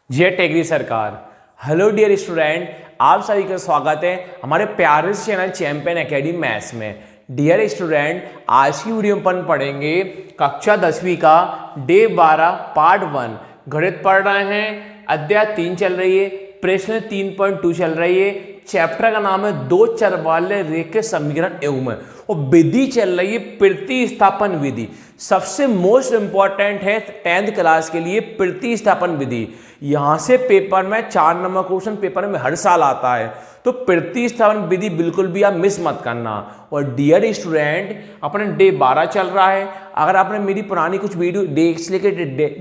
जय टेगरी सरकार। Hello dear student, आप सभी का स्वागत है हमारे प्यारे से चैनल चैंपियन एकेडमी मैथ्स में। डियर स्टूडेंट, आज की वीडियो में अपन पढ़ेंगे कक्षा 10वीं का डे 12 पार्ट 1 गणित पढ़ रहे हैं। अध्याय 3 चल रही है, प्रश्न 3.2 चल रही है। चैप्टर का नाम है दो चर वाले रेखीय समीकरण युग्म और विधि चल रही है प्रतिस्थापन विधि। सबसे मोस्ट इंपॉर्टेंट है 10th क्लास के लिए प्रतिस्थापन विधि। यहां से पेपर में 4 नंबर क्वेश्चन पेपर में हर साल आता है, तो प्रतिस्थापन विधि बिल्कुल भी आप मिस मत करना। और डियर स्टूडेंट, अपने डे 12 चल रहा है। अगर आपने मेरी पुरानी कुछ वीडियो डे से लेकर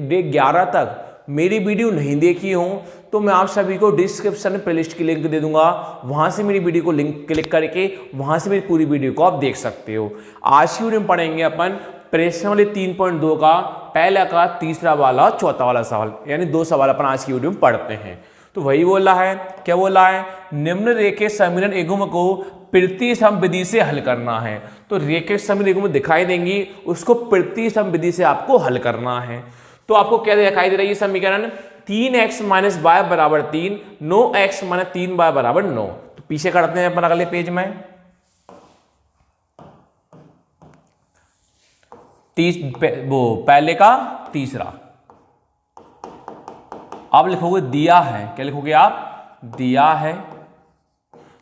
डे 11 तक मेरी वीडियो नहीं देखी हो तो मैं आप सभी को डिस्क्रिप्शन में प्लेलिस्ट की लिंक दे दूंगा, वहां से मेरी वीडियो को लिंक क्लिक करके वहां से मेरी पूरी वीडियो को आप देख सकते हो। आज की वीडियो में पढ़ेंगे अपन प्रश्न वाले 3.2 का पहला का तीसरा वाला चौथा वाला सवाल, यानी 2 सवाल अपन आज की वीडियो में पढ़ते हैं। तो वही बोल रहा है, क्या बोल रहा है, निम्न रेखीय समीकरण युग्म को प्रतिस्थापन विधि से हल करना है। तो रेखीय समीकरण युग्म दिखाई देंगी, उसको प्रतिस्थापन विधि से आपको हल करना है। तो आपको क्या दिखाई दे रही है समीकरण, 3x - y बराबर 3, 9x - 3y बराबर 9। तो पीछे करते हैं अपन अगले पेज में, वो पहले का तीसरा। आप लिखोगे दिया है, क्या लिखोगे आप, दिया है।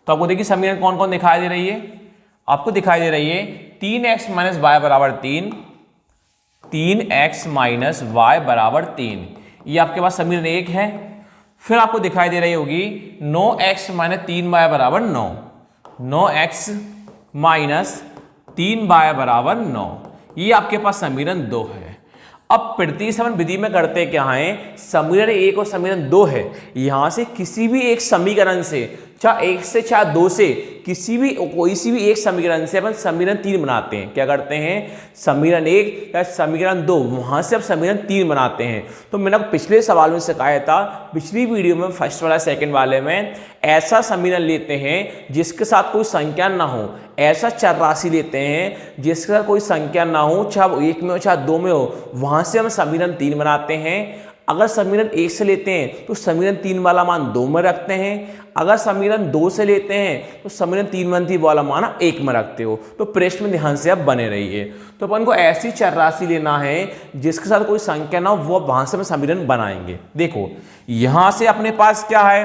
तो आपको देखिए समीकरण कौन कौन दिखाई दे रही है। आपको दिखाई दे रही है 3x - y बराबर 3, 3x - y बराबर 3, ये आपके पास समीकरण 1 है। फिर आपको दिखाई दे रही होगी 9x - 3y बराबर 9, 9x - 3y बराबर 9, ये आपके पास समीकरण 2 है। अब प्रतिस्थापन विधि में करते क्या है, समीकरण 1 और समीकरण 2 है, यहां से किसी भी एक समीकरण से, चाहे 1 से चाहे 2 से, कोई सी भी एक समीकरण से अपन समीकरण 3 बनाते हैं। क्या करते हैं, समीकरण 1 या समीकरण 2, वहां से अब समीकरण 3 बनाते हैं। तो मैंने पिछले सवाल में सिखाया था, पिछली वीडियो में फर्स्ट वाला सेकंड वाले में, ऐसा समीकरण लेते हैं जिसके साथ कोई संख्या ना हो, ऐसा चर राशि लेते हैं जिसके साथ कोई संख्या ना हो, चाहे 1 में हो चाहे 2 में हो, वहां से हम समीकरण 3 बनाते हैं। अगर समीकरण 1 से लेते हैं तो समीकरण 3 वाला मान 2 में रखते हैं। अगर समीकरण 2 से लेते हैं तो समीकरण 3 वाला मान 1 में रखते हो। तो प्रश्न में ध्यान से आप बने रहिए। तो अपन को ऐसी चर राशि लेना है जिसके साथ कोई संख्या ना हो, वो वहां से हम समीकरण बनाएंगे। देखो यहां से अपने पास क्या है,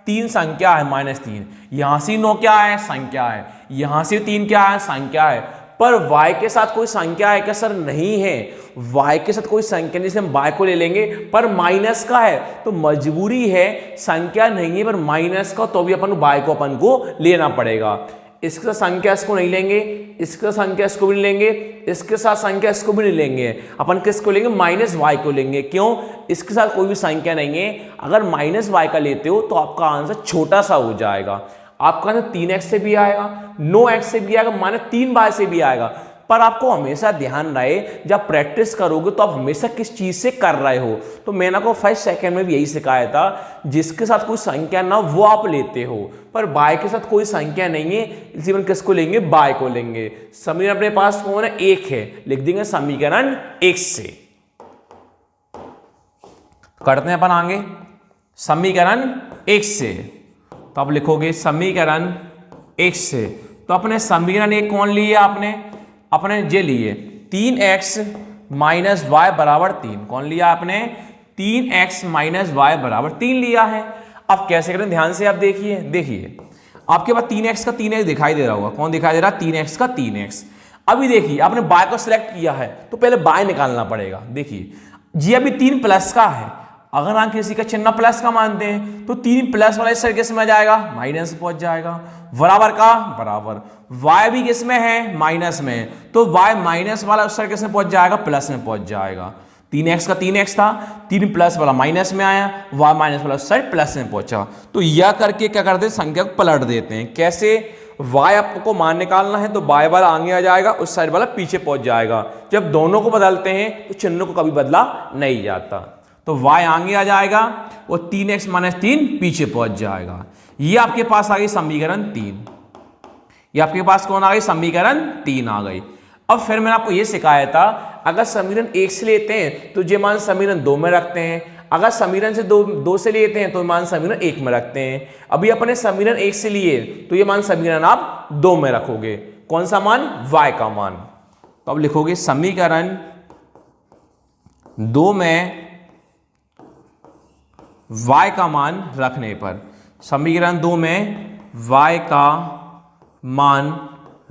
3 संख्या है -3, यहां से 9 क्या है, संख्या है, यहां से 3 क्या है, संख्या है। पर y के साथ कोई संख्या है क्या, सर नहीं है, y के साथ कोई संख्या नहीं, हम y को ले लेंगे, पर माइनस का है तो मजबूरी है, संख्या नहीं है पर माइनस का, तो भी अपन y को अपन को लेना पड़ेगा। इसके साथ संख्या इसको नहीं लेंगे, इसके साथ संख्या इसको भी नहीं लेंगे, इसके साथ संख्या इसको भी नहीं लेंगे, अपन किसको लेंगे, -y को लेंगे। क्यों, इसके साथ कोई भी संख्या नहीं है। अगर -y का लेते हो तो आपका आंसर छोटा सा हो जाएगा, आपका आंसर 3x से भी आएगा, 9x से भी आएगा, -3y से भी आएगा। पर आपको हमेशा ध्यान रहे, जब प्रैक्टिस करोगे तो आप हमेशा किस चीज से कर रहे हो। तो मैंने आपको फर्स्ट सेकंड में भी यही सिखाया था, जिसके साथ कोई संख्या ना वो आप लेते हो, पर y के साथ कोई संख्या नहीं है, इसलिए हम किसको लेंगे, y को लेंगे। समीकरण अपने पास कौन है, 1 है, लिख देंगे समीकरण 1 से। करते हैं अपन आगे समीकरण 1 से। तो आप लिखोगे समीकरण 1 से। तो अपने समीकरण 1 कौन लिए, आपने अपने जे लिए 3x - y बराबर 3, कौन लिया आपने, 3x - y बराबर 3 लिया है। अब कैसे करें, ध्यान से आप देखिए आपके पास 3x का 3x दिखाई दे रहा होगा, कौन दिखाई दे रहा, 3x का 3x। अभी देखिए आपने y को सिलेक्ट किया है तो पहले y निकालना पड़ेगा। देखिए जी अभी 3 प्लस का है, अगर हम किसी का चिन्ह प्लस का मानते हैं तो 3 प्लस वाला इस किस में जाएगा, माइनस में पहुंच जाएगा। बराबर का बराबर, y भी किस में है, माइनस में, तो y माइनस वाला उस किस में पहुंच जाएगा, प्लस में पहुंच जाएगा। 3x का 3x था, 3 प्लस वाला माइनस में आया, y माइनस वाला उस साइड प्लस में पहुंचा। तो यह करके क्या करते हैं, संख्या को पलट देते हैं। कैसे, y आपको मान निकालना है तो y वाला आगे आ जाएगा, उस साइड वाला पीछे पहुंच जाएगा। जब दोनों को बदलते हैं तो चिन्ह को कभी बदला नहीं जाता। तो y आगे आ जाएगा और 3x - 3 पीछे पहुंच जाएगा। ये आपके पास आ गई समीकरण 3। ये आपके पास कौन आ गई, समीकरण 3 आ गई। अब फिर मैंने आपको ये सिखाया था, अगर समीकरण 1 से लेते हैं तो ये मान समीकरण 2 में रखते हैं, अगर समीकरण से दो से लेते हैं तो मान समीकरण 1 में रखते हैं। अभी अपने समीकरण 1 से लिए तो ये मान समीकरण आप 2 में रखोगे। कौन सा मान? y का मान। तो अब लिखोगे समीकरण 2 में y का मान रखने पर, समीकरण 2 में y का मान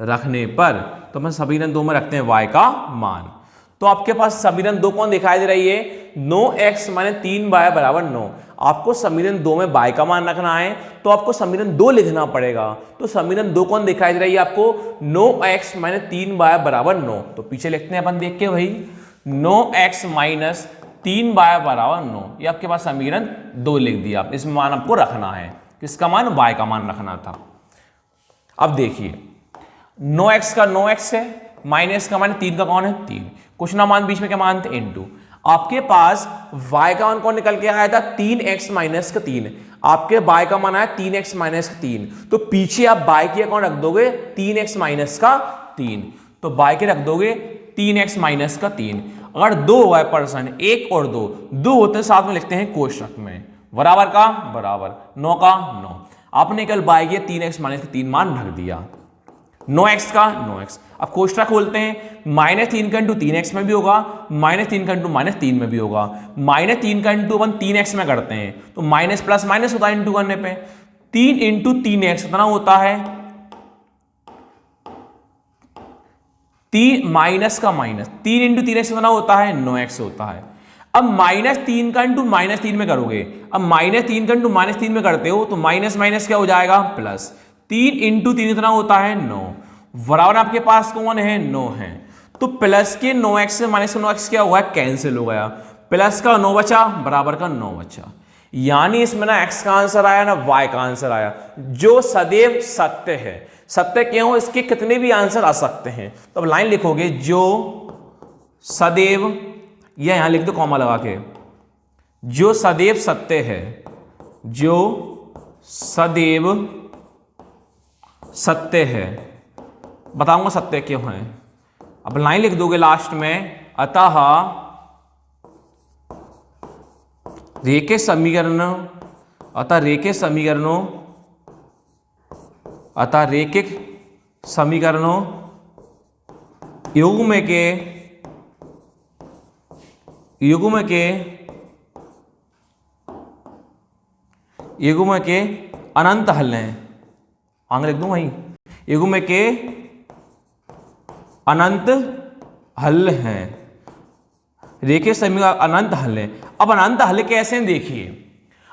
रखने पर, तो मैं समीकरण 2 में रखते हैं y का मान। तो आपके पास समीकरण 2 कौन दिखाई दे रही है? 9x माइनस 3y बराबर 9। आपको समीकरण 2 में y का मान रखना है तो आपको समीकरण 2 लिखना पड़ेगा। तो समीकरण 2 कौन दिखाई दे रही है आपको? 9x माइनस 3y बराबर 9। तो पीछे लिखते हैं अपन देख के भाई, 9x माइनस 3y बराबर 9। ये आपके पास समीकरण 2 लिख दिया। इसमें मान आपको रखना है, किसका मान? y का मान रखना था। अब देखिए 9x का 9x है, माइनस का मान 3 का कौन है? 3। कुछ ना मान बीच में क्या मान थे? इनटू। आपके पास y का मान कौन निकल के आया था? 3x माइनस का 3। आपके y का मान आया 3x माइनस का 3। तो पीछे आप y की कौन रख दोगे? 3x माइनस का 3। तो y के रख दोगे 3x माइनस का 3। अगर 2 हुआ परसेंट, 1 और 2 होते साथ में लिखते हैं कोष्टक में, बराबर का बराबर, 9 का 9। आपने कल y के 3x माइनस का 3 मान रख दिया, 9x का 9x। अब कोष्टक खोलते हैं, -3 का इंटू 3x में भी होगा, -3 का इंटू -3 में भी होगा। -3 का इंटू अपन 3x में करते हैं तो माइनस प्लस माइनस होता है इंटू करने पे। 3 इंटू 3x कितना होता है? 3 माइनस का माइनस, 3 इंटू 3x कितना होता है? 9x होता है। अब -3 का इंटू -3 में करोगे, अब -3 का इंटू -3 में करते हो तो माइनस माइनस क्या हो जाएगा? प्लस। 3 इंटू 3 कितना होता है? 9। बराबर आपके पास कौन है? 9 है। तो प्लस के 9x से माइनस का 9x क्या हुआ? कैंसिल हो गया। प्लस का 9 बचा, बराबर का 9 बचा। यानी इसमें ना x का आंसर आया ना y का आंसर आया, जो सदैव सत्य है। सत्य क्यों? इसके कितने भी आंसर आ सकते हैं। तो अब लाइन लिखोगे, जो सदैव, या यहां लिख दो कॉमा लगा के, जो सदैव सत्य है, जो सदैव सत्य है। बताऊंगा सत्य क्यों है। अब लाइन लिख दोगे लास्ट में, अतः रेखीय समीकरणों, अतः रेखीय समीकरणों, अतः रेखिक समीकरणों युग्म के अनंत हल हैं। आगे लिख दूं वहीं, युग्म के अनंत हल हैं। रेखीय समीकरण अनंत हल है। अब अनंत हल कैसे देखिए,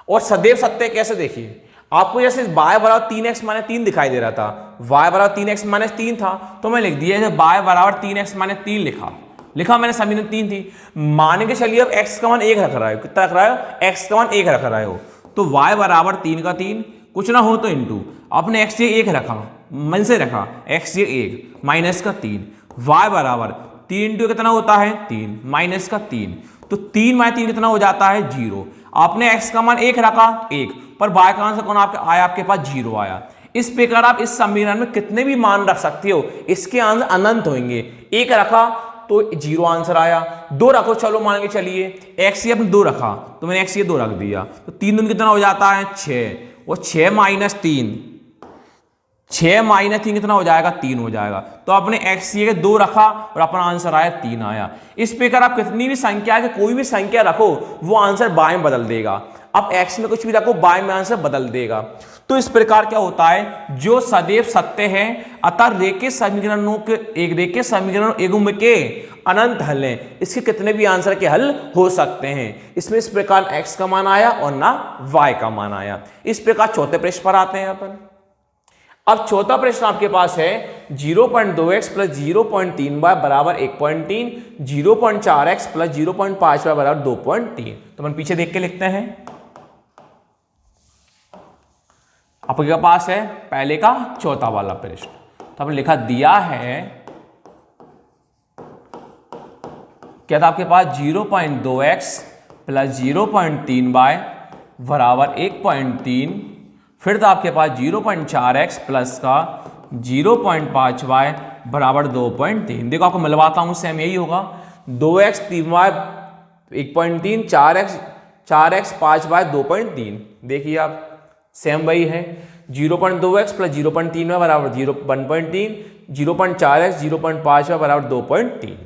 और सदैव सत्य कैसे देखिए। आपको जैसे y बराबर 3x माइनस 3 दिखाई दे रहा था, y बराबर 3x माइनस 3 था तो मैं लिख दिया y बराबर 3x माइनस 3 लिखा मैंने, समीकरण 3 थी। मान के चलिए अब x का मान 1 रख रहा है, कितना रख रहा है? x का मान 1 रख रहा है हो, तो y बराबर 3 का 3, कुछ ना हो तो इंटू, आपने x ये 1 रखा, मन से रखा, x ये 1 माइनस का 3, y बराबर 3 इंटू कितना होता है? 3 माइनस का 3, तो 3 माइनस 3 कितना हो जाता है? 0। आपने x का मान 1 रखा, 1, पर y का आंसर कौन आया? आपके पास 0 आया। इस प्रकार आप इस समीकरण में कितने भी मान रख सकते हो, इसके आंसर अनंत होंगे। 1 रखा तो 0 आंसर आया, 2 रखो, चलो मान के चलिए x ये अपने 2 रखा तो मैंने x ये 2 रख दिया, तो 3 दूनी कितना हो जाता है? 6, और 6 माइनस 3, 6 माइनस 3 कितना हो जाएगा? 3 हो जाएगा। तो आपने x ये 2 रखा और अपना आंसर आया 3 आया। इस प्रकार आप कितनी भी संख्या के कोई भी संख्या रखो वो आंसर बाय में बदल देगा। अब x में कुछ भी रखो बाय में आंसर बदल देगा। तो इस प्रकार क्या होता है, जो सदैव सत्य है, अतः रेखीय समीकरणों के एक रेखीय समीकरण युग्म के अनंत हल हैं। इसके कितने भी आंसर के हल हो सकते हैं। इसमें इस प्रकार x का मान आया और ना y का मान आया। इस प्रकार चौथे प्रश्न पर आते हैं अपन। अब चौथा प्रश्न आपके पास है 0.2x प्लस 0.3y बराबर 1.3, 0.4x प्लस 0.5y बराबर 2.3। तो अपन पीछे देख के लिखते हैं। आपके पास है पहले का चौथा वाला प्रश्न, तो अपन लिखा दिया है, क्या था आपके पास? 0.2x प्लस 0.3y बराबर 1.3, फिर था आपके पास 0.4x प्लस का 0.5y बराबर 2.3। देखो आपको मिलवाता हूं, सेम यही होगा 2x 3y 1.3, 4x 5y 2.3। देखिए आप सेम वही है 0.2x प्लस 0.3y बराबर 1.3, 0.4x 0.5y बराबर 2.3।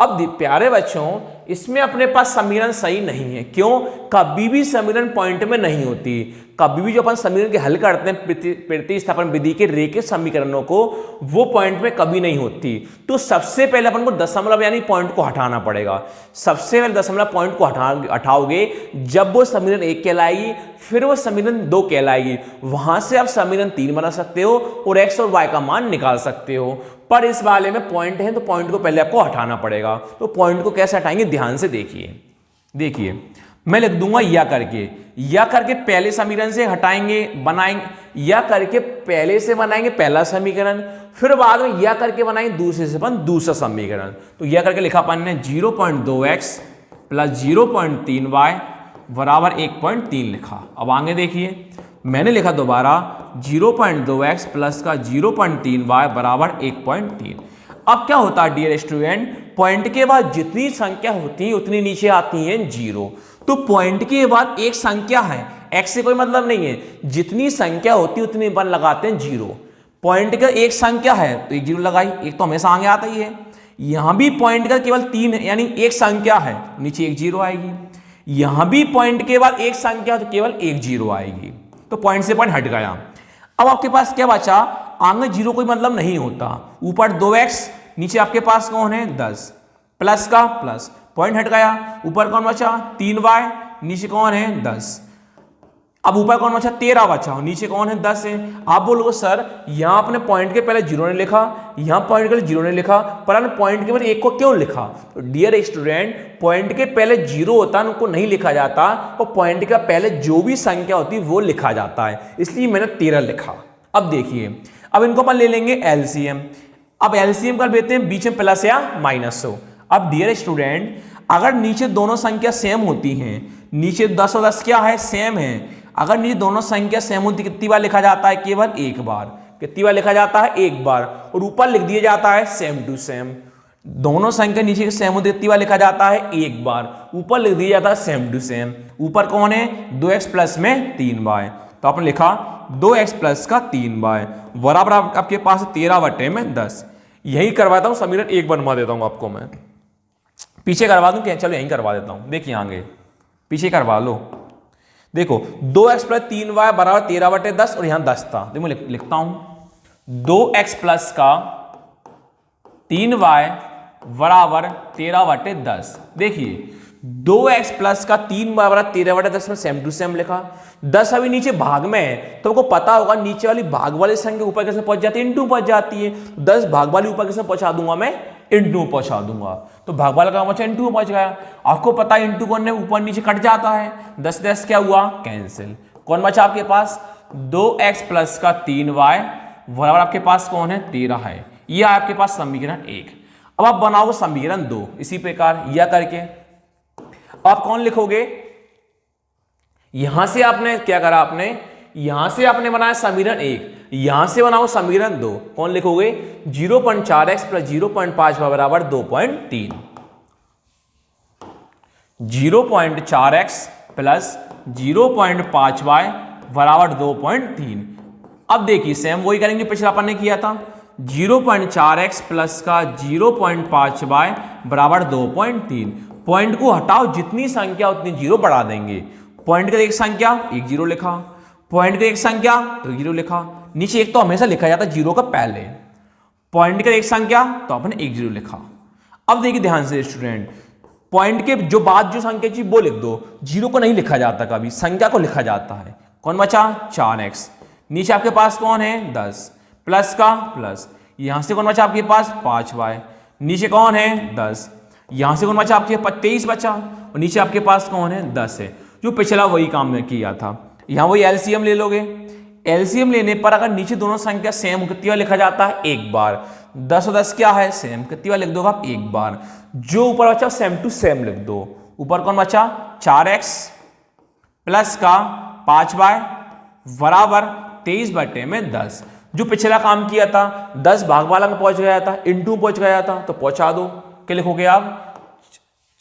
अब प्यारे बच्चों इसमें अपने पास समीकरण सही नहीं है। क्यों? कभी भी समीकरण पॉइंट में नहीं होती। कभी भी जो अपन समीकरण के हल करते हैं प्रतिस्थापन विधि के रेखीय समीकरणों को, वो पॉइंट में कभी नहीं होती। तो सबसे पहले अपन को दशमलव यानी पॉइंट को हटाना पड़ेगा। सबसे पहले दशमलव पॉइंट को हटाओगे, जब वो समीकरण 1 कहलाएगी, फिर वो समीकरण 2 कहलाएगी। वहां से आप समीकरण 3 बना सकते हो और x और y का मान निकाल सकते हो। पर इस वाले में पॉइंट है तो पॉइंट को पहले आपको हटाना पड़ेगा। तो पॉइंट को कैसे हटाएंगे, ध्यान से देखिए मैं लिख दूंगा या करके पहले समीकरण से हटाएंगे, बनाएंगे या करके पहले से बनाएंगे पहला समीकरण, फिर बाद में या करके बनाएंगे दूसरे से दूसरा समीकरण। तो या करके लिखा अपन ने 0.2x प्लस 0.3y बराबर 1.3 लिखा। अब आगे देखिए मैंने लिखा दोबारा 0.2x प्लस का 0.3y बराबर 1.3। अब क्या होता है डियर स्टूडेंट, पॉइंट के बाद जितनी संख्या होती है उतनी नीचे आती है 0। तो पॉइंट के बाद एक संख्या है, x से कोई मतलब नहीं है, जितनी संख्या होती है उतनी बार लगाते हैं 0। पॉइंट का एक संख्या है तो एक 0 लगाई, एक तो हमेशा आगे आता ही है। यहां भी पॉइंट का केवल 3 है यानी एक संख्या है, नीचे एक 0 आएगी। यहां भी पॉइंट के बाद एक संख्या तो केवल एक 0 आएगी। तो पॉइंट से पॉइंट हट गया। अब आपके पास क्या बचा, आगे 0 कोई मतलब नहीं होता। ऊपर 2x, नीचे आपके पास कौन है 10, प्लस का प्लस, पॉइंट हट गया। ऊपर कौन बचा 3y, नीचे कौन है 10। अब ऊपर कौन बचा 13 बचा, नीचे कौन है 10 है। आप बोलोगे सर यहां अपने पॉइंट के पहले 0 ने लिखा, यहां पॉइंट के पहले 0 ने लिखा, पर आपने पॉइंट के पहले 1 को क्यों लिखा। तो डियर स्टूडेंट पॉइंट के पहले 0 होता है उनको नहीं लिखा जाता, और पॉइंट का पहले जो भी संख्या होती है वो लिखा जाता है, इसलिए मैंने 13 लिखा। अब देखिए अब इनको अपन ले लेंगे एलसीएम। अब एलसीएम कर लेते हैं, बीच में प्लस या माइनस हो। अब डियर स्टूडेंट अगर नीचे दोनों संख्या सेम होती हैं, नीचे 10 और 10 क्या है सेम है, अगर नीचे दोनों संख्या सेम होती कितनी बार लिखा जाता है, केवल एक बार। कितनी बार लिखा जाता है, एक बार। और ऊपर लिख दिया जाता है सेम टू सेम। दोनों संख्या नीचे सेम होती कितनी बार लिखा जाता है, एक बार। ऊपर लिख दिया जाता है सेम टू सेम। ऊपर कौन है 2x प्लस में 3y, तो आपने लिखा 2x प्लस का 3y बराबर आपके पास 13/10। यही करवाता हूं समीकरण 1 बनवा देता हूं आपको मैं, पीछे करवा दूं क्या, चलो यहीं करवा देता हूं। देखिए आगे पीछे करवा लो। देखो 2x प्लस 3y बराबर 13/10 और यहां 10 था। देखो लिखता हूं 2x प्लस का 3y बराबर 13/10। देखिए 2x प्लस का 3y बराबर 13/10 में सेम टू सेम लिखा। 10 अभी नीचे भाग में है तो आपको पता होगा नीचे वाली भाग वाली संख्या ऊपर कैसे पहुंच जाती है, इनटू पहुंच जाती है। 10 भाग वाली ऊपर कैसे पहुंचा दूंगा मैं, इनटू पहुंचा दूंगा। तो भाग वाला का पहुंचा इनटू पहुंच गया। आपको पता है इनटू करने ऊपर नीचे कट जाता है, 10 10 क्या हुआ कैंसिल। कौन बचा आपके पास 2x प्लस का 3y बराबर आपके पास कौन है 13 है। यह आपके पास समीकरण 1। अब आप बनाओ समीकरण 2 इसी प्रकार यह करके। आप कौन लिखोगे, यहां से आपने क्या करा, आपने यहां से आपने बनाया समीकरण 1, यहां से बनाओ समीकरण 2। कौन लिखोगे 0.4x प्लस 0.5y बराबर 2.3। 0.4x प्लस 0.5y बराबर 2.3। अब देखिए सेम वही करेंगे पिछला अपन ने किया था। 0.4x प्लस का 0.5y बराबर 2.3। पॉइंट को हटाओ, जितनी संख्या उतनी 0 बढ़ा देंगे। पॉइंट का एक संख्या एक 0 लिखा, पॉइंट का एक संख्या तो 0 लिखा। नीचे एक तो हमेशा लिखा जाता है 0 का पहले। पॉइंट का एक संख्या तो आपने एक 0 लिखा। अब देखिए ध्यान से स्टूडेंट, पॉइंट के जो बाद जो संख्या चाहिए वो लिख दो। 0 को नहीं लिखा जाता, कभी संख्या को लिखा जाता है। कौन बचा 4x, नीचे आपके पास कौन है 10, प्लस का प्लस, यहां से कौन बचा आपके पास 5y, नीचे कौन है 10, यहां से कौन बचा आपके पास 23 बचा, और नीचे आपके पास कौन है 10 है। जो पिछला वही काम में किया था। यहां वही एलसीएम ले लोगे। एलसीएम लेने पर अगर नीचे दोनों संख्या सेम कितनी बार लिखा जाता है, एक बार। 10 और 10 क्या है सेम, कितनी बार लिख दोगे आप, एक बार। जो ऊपर बचा सेम टू सेम लिख दो। ऊपर कौन बचा 4x प्लस का 5y बराबर 23/10। जो पिछला काम किया था 10 भाग वाला में पहुंच गया था, इनटू पहुंच गया था, तो पहुंचा दो। क्या लिखोगे आप?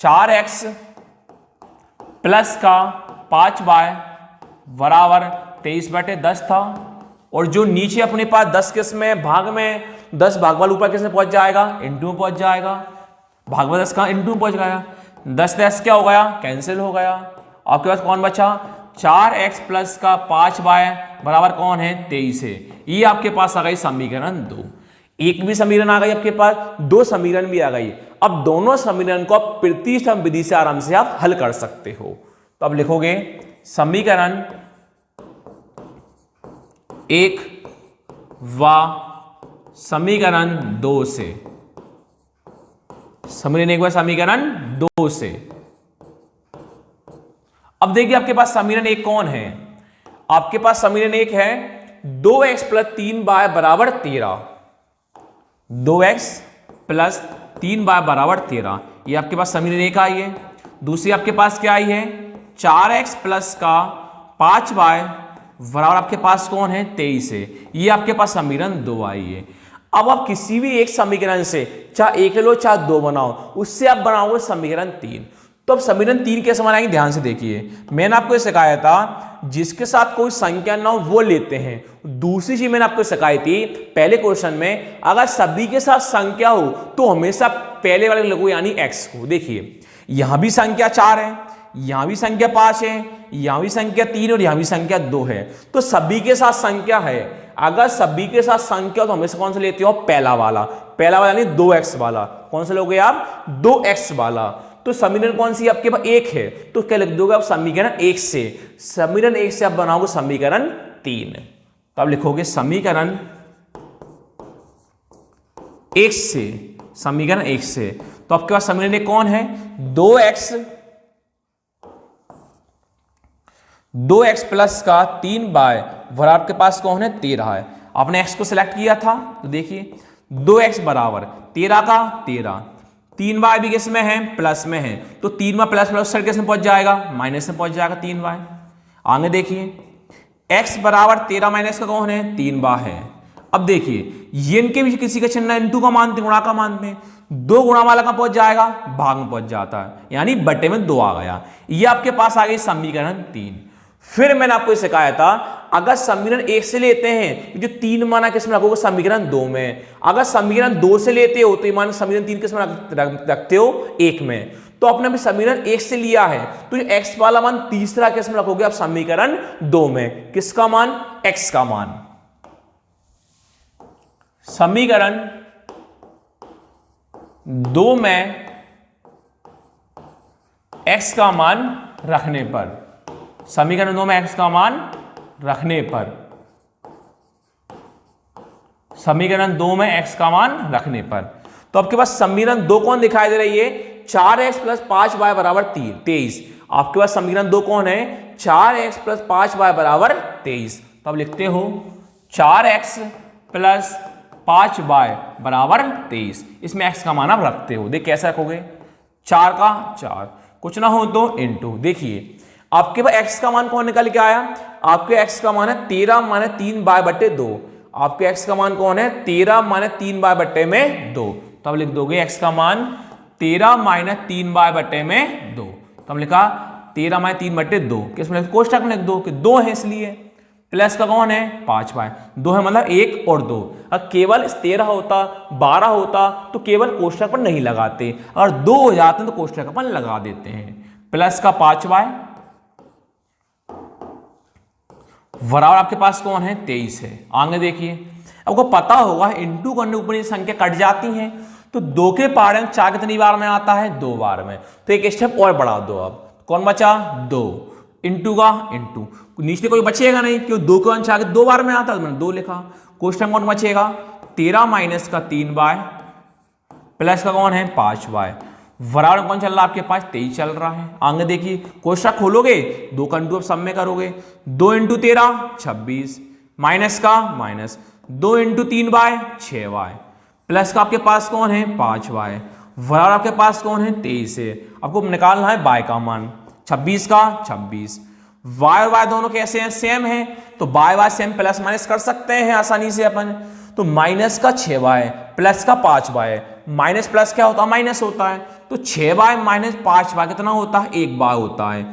4x प्लस का 5y बराबर 23/10 था। और जो नीचे अपने पास 10 किस में भाग में 10 भाग वाला ऊपर किस में पहुंच जाएगा? इनटू में पहुंच जाएगा। भाग में 10 का इनटू में पहुंच गया। 10 क्या हो गया? कैंसिल हो गया। आपके पास कौन बचा? 4x प्लस का 5y बराबर कौन है? 23 है। ये आपके पास आ गई समीकरण 2। एक भी समीकरण आ गई आपके पास, 2 समीकरण भी आ गई। अब दोनों समीकरण को आप प्रतिस्थापन विधि से आराम से आप हल कर सकते हो। तो अब लिखोगे समीकरण 1 व समीकरण 2 से, समीकरण 1 व समीकरण 2 से। अब देखिए आपके पास समीकरण 1 कौन है? आपके पास समीकरण 1 है 2x प्लस 3y बराबर 13। 2x प्लस 3y बराबर 13, ये आपके पास समीकरण 1 आई है। दूसरी आपके पास क्या आई है? 4x प्लस का 5y बराबर आपके पास कौन है? 23 है। ये आपके पास समीकरण 2 आई है। अब आप किसी भी एक समीकरण से चाहे 1 लो चाहे 2 बनाओ, उससे आप बनाओगे समीकरण 3। तो अब समीकरण 3 कैसे बनाएंगे? ध्यान से देखिए, मैंने आपको सिखाया था जिसके साथ कोई संख्या ना हो वो लेते हैं। दूसरी चीज मैंने आपको सिखाई थी पहले क्वेश्चन में, अगर सभी के साथ संख्या हो तो हमेशा पहले वाले लगो यानी x को। देखिए यहां भी संख्या 4 है, यहां भी संख्या 5 है, यहां भी संख्या 3 और यहां भी संख्या 2 है। तो सभी के साथ संख्या है, अगर सभी के साथ संख्या हो तो हमेशा कौन सा लेते हो? पहला वाला। पहला वाला यानी 2x वाला। कौन सा लोगे आप? 2x वाला। तो समीकरण कौन सी आपके पास? 1 है, तो क्या लिख दोगे आप? समीकरण 1 से। समीकरण 1 से आप बनाओगे समीकरण 3। तो आप लिखोगे समीकरण 1 से, समीकरण 1 से। तो आपके पास समीकरण 1 कौन है? 2x प्लस का 3y बराबर आपके पास कौन है? 13 है। आपने x को सिलेक्ट किया था, तो देखिए 2x बराबर 13 का 13, 3y भी किस में है? प्लस में है, तो 3y प्लस प्लस साइड किस में पहुंच जाएगा? माइनस में पहुंच जाएगा 3y। आगे देखिए x बराबर 13 माइनस का कौन है? 3y है। अब देखिए ये इनके भी किसी का चिन्ह इनटू का मानते, गुणा का मानते हैं। 2 गुणा वाला का पहुंच जाएगा? भाग में पहुंच जाता है, यानी बटे में 2 आ गया। ये आपके पास आ गई समीकरण 3। फिर मैंने आपको सिखाया था अगर समीकरण 1 से लेते हैं जो 3 माना किस में रखोगे? समीकरण 2 में। अगर समीकरण 2 से लेते हो तो मान समीकरण 3 किस में रखते हो? 1 में। तो आपने अभी समीकरण 1 से लिया है तो जो x वाला मान तीसरा किस में रखोगे आप? समीकरण 2 में। किसका मान? x का मान। समीकरण 2 में x का मान रखने पर, समीकरण 2 में x का मान रखने पर, समीकरण 2 में x का मान रखने पर, तो आपके पास समीकरण 2 कौन दिखाई दे रही है? 4x प्लस 5y बराबर 23। आपके पास समीकरण 2 कौन है? 4x प्लस 5y बराबर 23। तो आप लिखते हो 4x प्लस 5y बराबर 23। इसमें x का मान आप रखते हो। देख कैसे रखोगे? 4 का 4, कुछ ना हो तो इनटू। देखिए आपके पास x का मान कौन निकल के आया? आपके x का मान है 13 माने 3y बटे 2। आपके x का मान कौन है? 13 माने 3y बटे में 2। तो अब लिख दोगे x का मान 13 माइनस 3y बटे में 2। तो हम लिखा 13 माइनस 3 बटे 2। किसमें लिख? कोष्टक में लिख दो कि 2 है इसलिए। प्लस का कौन है? 5y। 2 है मतलब 1 और 2। अगर केवल 13 होता 12 होता तो केवल कोष्टक पर नहीं लगाते, और 2 हो जाते हैं तो कोष्टक पर लगा देते हैं। प्लस का 5y बराबर आपके पास कौन है? 23 है। आगे देखिए आपको पता होगा इनटू करने ऊपर संख्या कट जाती हैं, तो 2 के पारे में 4 कितनी बार में आता है? 2 बार में। तो एक स्टेप और बढ़ा दो। अब कौन बचा? 2 इंटू का इंटू, नीचे कोई बचेगा नहीं क्यों? 2 के अंश आगे 2 बार में आता है, मैंने 2 लिखा। क्वेश्चन कौन बचेगा? 13 माइनस का 3y प्लस का कौन है? 5y बराबर कौन चल रहा है आपके पास? 23 चल रहा है। आगे देखिए कोष्टक खोलोगे, 2 का इंटू अब सब में करोगे, 2 इंटू 13 26 माइनस का minus 2 into 3y 6y plus का आपके पास कौन है? 5y बराबर आपके पास कौन है? 23 है। आपको निकालना है y का मान, 26 का 26 y और y दोनों कैसे हैं, सेम है, तो y y same, plus minus कर सकते हैं आसानी से अपन। तो माइनस का 6y प्लस का 5y, माइनस प्लस क्या होता है, माइनस होता है, तो 6y माइनस 5y कितना होता है, 1y होता है।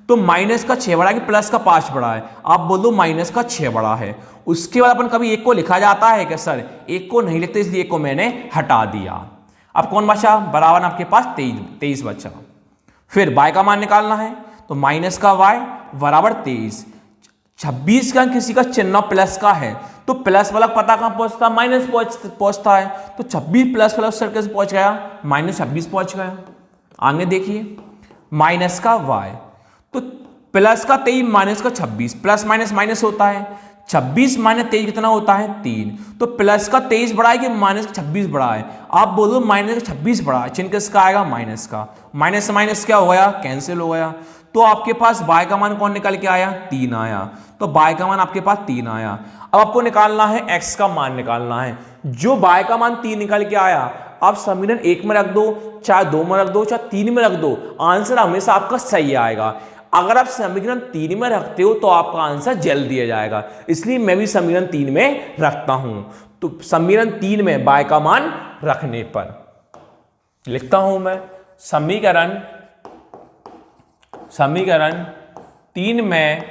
तो माइनस का 6 बड़ा है कि प्लस का 5 बड़ा है, आप बोल दो माइनस का 6 बड़ा है। उसके बाद अपन कभी एक को लिखा जाता है क्या सर, एक को नहीं लिखते, इसलिए एक को मैंने हटा दिया। अब कौन बचा, बराबर आपके पास 23 बचा। फिर y का मान निकालना है, तो माइनस का y बराबर 23। 26 का किसी का चिन्ह प्लस का है, तो प्लस वाला पता कहां पहुंचता, माइनस पहुंचता है, तो 26 प्लस प्लस सर्कल से पहुंच गया, -26 पहुंच गया। आगे देखिए, माइनस का y, तो प्लस का 23 माइनस का 26, प्लस माइनस माइनस होता है, 26 माइनस 23 कितना होता है, 3। तो प्लस का 23 बड़ा है कि माइनस का 26 बड़ा है, आप बोलो माइनस का 26 बड़ा है, चिन्ह किसका आएगा, माइनस का। माइनस से माइनस क्या हो गया, कैंसिल हो गया। तो आपके पास y का मान कौन निकल के आया, 3 आया। तो y का मान आपके पास 3 आया। अब आपको निकालना है x का मान निकालना है। जो y का मान 3 निकल के आया, आप समीकरण 1 में रख दो, चाहे 2 में रख दो, चाहे 3 में रख दो, आंसर हमेशा आपका सही आएगा। अगर आप समीकरण 3 में रखते हो तो आपका आंसर जल्द दिया जाएगा, इसलिए मैं भी समीकरण 3 में रखता हूं। तो समीकरण 3 में y का मान रखने पर लिखता हूं मैं, समीकरण 3 में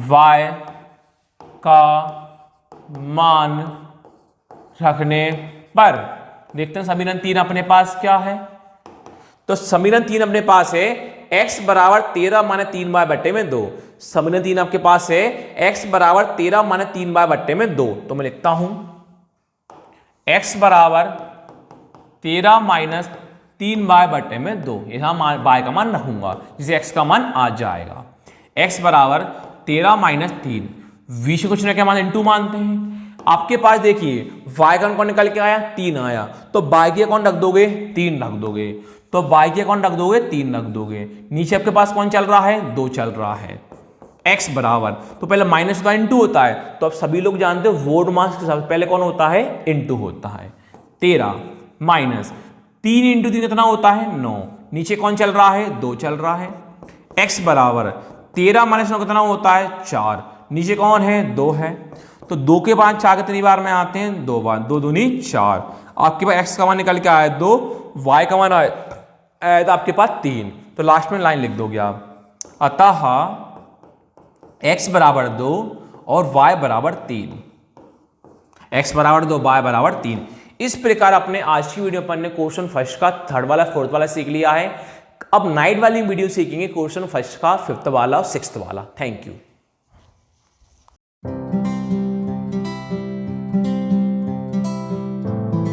y का मान रखने पर, देखते हैं समीकरण 3 अपने पास क्या है। तो समीकरण 3 अपने पास है x बराबर 13 माने 3y बट्टे में 2। समीकरण 3 आपके पास है x बराबर 13 माने 3y बट्टे में 2। तो मैं लिखता हूं x बराबर 13 माइनस 3y बट्टे में 2, यहां y का मान रखूंगा जिसे x का मान आ जाएगा। x बराबर 13 माइनस 3, v से कुछ ना क्या मान इंटू मानते हैं। आपके पास देखिए y का कौन निकल के आया, 3 आया, तो y के कौन रख दोगे, 3 रख दोगे। तो y के कौन रख दोगे, 3 रख दोगे। नीचे आपके पास कौन चल रहा है, 2 चल रहा है। x बराबर, तो पहले माइनस का इंटू होता है, तो आप सभी लोग जानते हो वोट मास के साथ पहले कौन होता है, इंटू होता है। 13 माइनस 3 इंटू 3 कितना होता है, 9। नीचे कौन चल रहा है, 2 चल रहा है। x बराबर 13 माइनस 9 कितना होता है, 4। नीचे कौन है, 2 है। तो 2 के बाद 4 कितनी बार में आते हैं, 2 बार, 2 दूनी 4। आपके पास x का मान निकल के आया 2, y का मान आया तो आपके पास 3। तो लास्ट में लाइन लिख दोगे आप, अतः x बराबर 2 और y बराबर 3। x बराबर 2, y बराबर 3। इस प्रकार अपने आज की वीडियो पर ने क्वेश्चन फर्स्ट का 3rd वाला 4th वाला सीख लिया है। अब नाइट वाली वीडियो सीखेंगे क्वेश्चन फर्स्ट का 5th वाला और 6th वाला। Thank you.